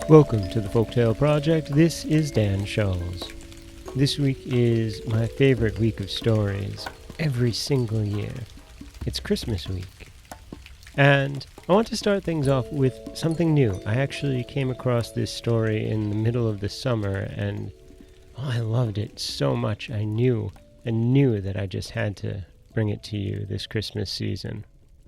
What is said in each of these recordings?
Welcome to the Folktale Project. This is Dan Scholes. This week is my favorite week of stories every single year. It's Christmas week. And I want to start things off with something new. I actually came across this story in the middle of the summer, and I loved it so much. I knew that I just had to bring it to you this Christmas season.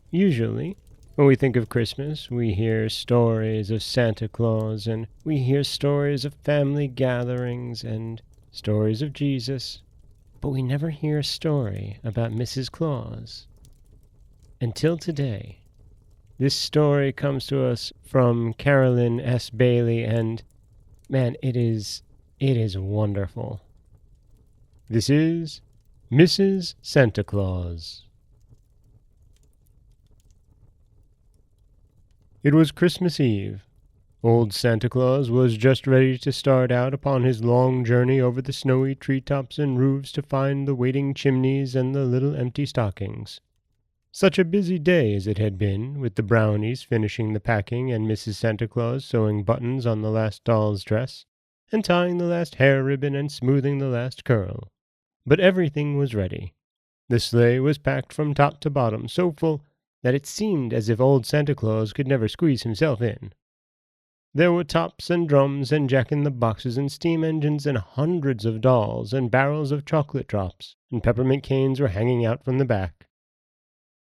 Usually, when we think of Christmas, we hear stories of Santa Claus, and we hear stories of family gatherings and stories of Jesus, but we never hear a story about Mrs. Claus. Until today. This story comes to us from Carolyn S. Bailey, and man, it is wonderful. This is Mrs. Santa Claus. It was Christmas Eve. Old Santa Claus was just ready to start out upon his long journey over the snowy treetops and roofs to find the waiting chimneys and the little empty stockings. Such a busy day as it had been, with the brownies finishing the packing and Mrs. Santa Claus sewing buttons on the last doll's dress, and tying the last hair ribbon and smoothing the last curl. But everything was ready. The sleigh was packed from top to bottom, so full that it seemed as if old Santa Claus could never squeeze himself in. There were tops and drums and jack-in-the-boxes and steam engines and hundreds of dolls and barrels of chocolate drops, and peppermint canes were hanging out from the back.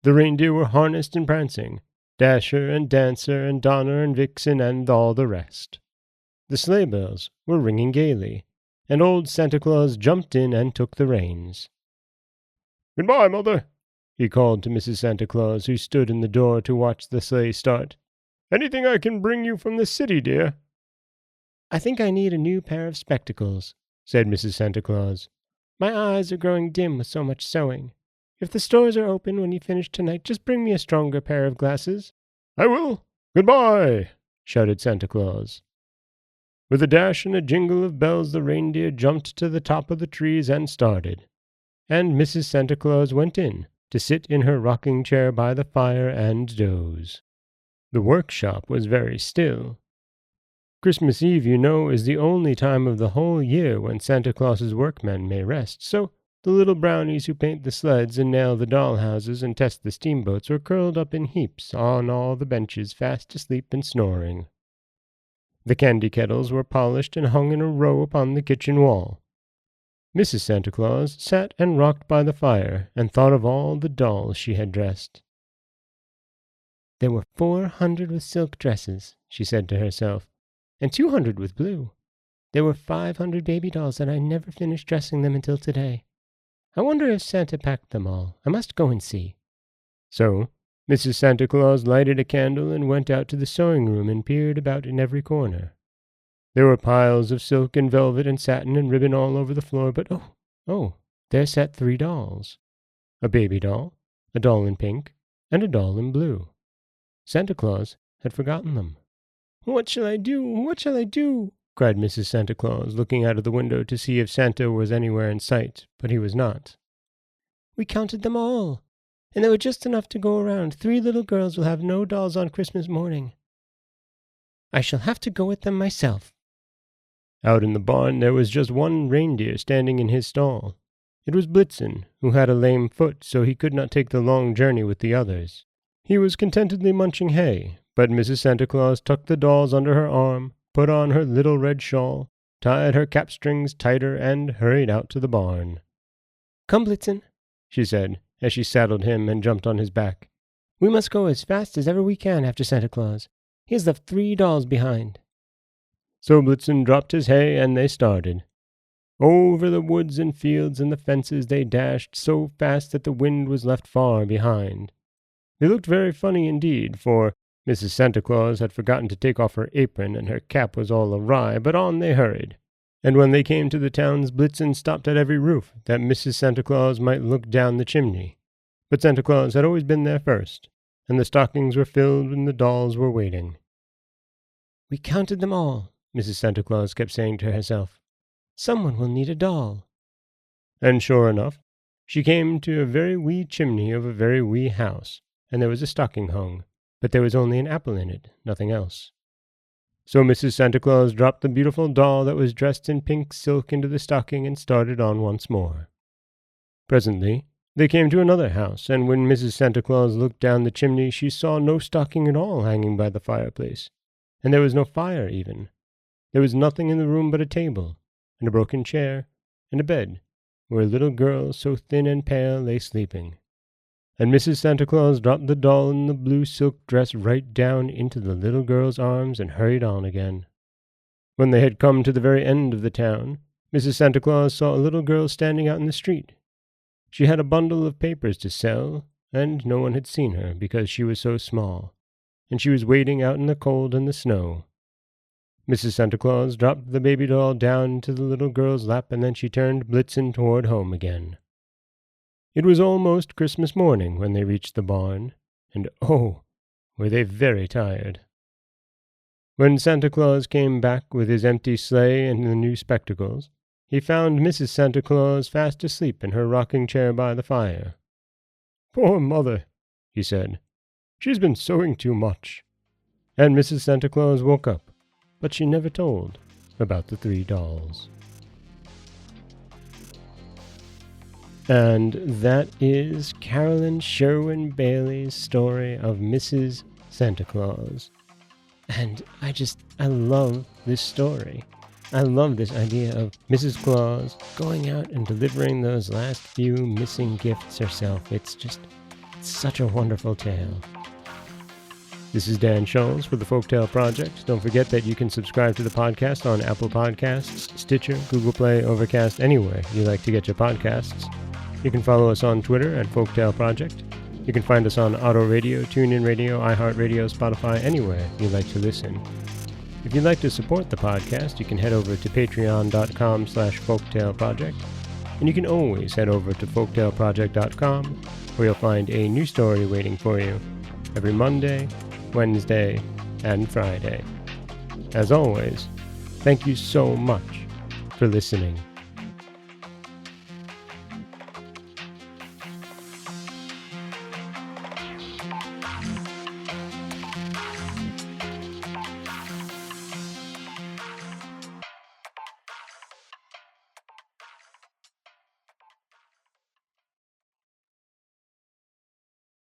The reindeer were harnessed and prancing, Dasher and Dancer and Donner and Vixen and all the rest. The sleigh bells were ringing gaily, and old Santa Claus jumped in and took the reins. "Goodbye, Mother," he called to Mrs. Santa Claus, who stood in the door to watch the sleigh start. "Anything I can bring you from the city, dear?" "I think I need a new pair of spectacles," said Mrs. Santa Claus. "My eyes are growing dim with so much sewing. If the stores are open when you finish tonight, just bring me a stronger pair of glasses." "I will. Goodbye," shouted Santa Claus. With a dash and a jingle of bells, the reindeer jumped to the top of the trees and started. And Mrs. Santa Claus went in to sit in her rocking chair by the fire and doze. The workshop was very still. Christmas Eve, you know, is the only time of the whole year when Santa Claus's workmen may rest, so the little brownies who paint the sleds and nail the doll-houses and test the steamboats were curled up in heaps on all the benches, fast asleep and snoring. The candy kettles were polished and hung in a row upon the kitchen wall. Mrs. Santa Claus sat and rocked by the fire and thought of all the dolls she had dressed. "There were 400 with silk dresses," she said to herself, "and 200 with blue. There were 500 baby dolls, and I never finished dressing them until today. I wonder if Santa packed them all. I must go and see." So Mrs. Santa Claus lighted a candle and went out to the sewing room and peered about in every corner. There were piles of silk and velvet and satin and ribbon all over the floor, but there sat 3 dolls. A baby doll, a doll in pink, and a doll in blue. Santa Claus had forgotten them. "What shall I do? What shall I do?" cried Mrs. Santa Claus, looking out of the window to see if Santa was anywhere in sight, but he was not. "We counted them all, and there were just enough to go around. 3 little girls will have no dolls on Christmas morning. I shall have to go with them myself." Out in the barn there was just one reindeer standing in his stall. It was Blitzen, who had a lame foot, so he could not take the long journey with the others. He was contentedly munching hay, but Mrs. Santa Claus tucked the dolls under her arm, put on her little red shawl, tied her cap strings tighter, and hurried out to the barn. "Come, Blitzen," she said, as she saddled him and jumped on his back. "We must go as fast as ever we can after Santa Claus. He has left 3 dolls behind." So Blitzen dropped his hay, and they started. Over the woods and fields and the fences they dashed so fast that the wind was left far behind. They looked very funny indeed, for Mrs. Santa Claus had forgotten to take off her apron, and her cap was all awry, but on they hurried. And when they came to the towns, Blitzen stopped at every roof, that Mrs. Santa Claus might look down the chimney. But Santa Claus had always been there first, and the stockings were filled and the dolls were waiting. "We counted them all," Mrs. Santa Claus kept saying to herself. "Someone will need a doll." And sure enough, She came to a very wee chimney of a very wee house, and there was a stocking hung, but there was only an apple in it, nothing else. So Mrs. Santa Claus dropped the beautiful doll that was dressed in pink silk into the stocking and started on once more. Presently, they came to another house, and when Mrs. Santa Claus looked down the chimney, she saw no stocking at all hanging by the fireplace, and there was no fire even. There was nothing in the room but a table, and a broken chair, and a bed, where a little girl so thin and pale lay sleeping. And Mrs. Santa Claus dropped the doll in the blue silk dress right down into the little girl's arms and hurried on again. When they had come to the very end of the town, Mrs. Santa Claus saw a little girl standing out in the street. She had a bundle of papers to sell, and no one had seen her because she was so small, and she was waiting out in the cold and the snow. Mrs. Santa Claus dropped the baby doll down into the little girl's lap, and then she turned Blitzen toward home again. It was almost Christmas morning when they reached the barn, and oh, were they very tired. When Santa Claus came back with his empty sleigh and the new spectacles, he found Mrs. Santa Claus fast asleep in her rocking chair by the fire. "Poor mother," he said. "She's been sewing too much." And Mrs. Santa Claus woke up, but she never told about the 3 dolls. And that is Carolyn Sherwin Bailey's story of Mrs. Santa Claus. And I love this story. I love this idea of Mrs. Claus going out and delivering those last few missing gifts herself. It's such a wonderful tale. This is Dan Scholes for the Folktale Project. Don't forget that you can subscribe to the podcast on Apple Podcasts, Stitcher, Google Play, Overcast, anywhere you like to get your podcasts. You can follow us on Twitter at Folktale Project. You can find us on Auto Radio, TuneIn Radio, iHeartRadio, Spotify, anywhere you like to listen. If you'd like to support the podcast, you can head over to patreon.com/folktaleproject. And you can always head over to folktaleproject.com, where you'll find a new story waiting for you every Monday, Wednesday, and Friday. As always, thank you so much for listening.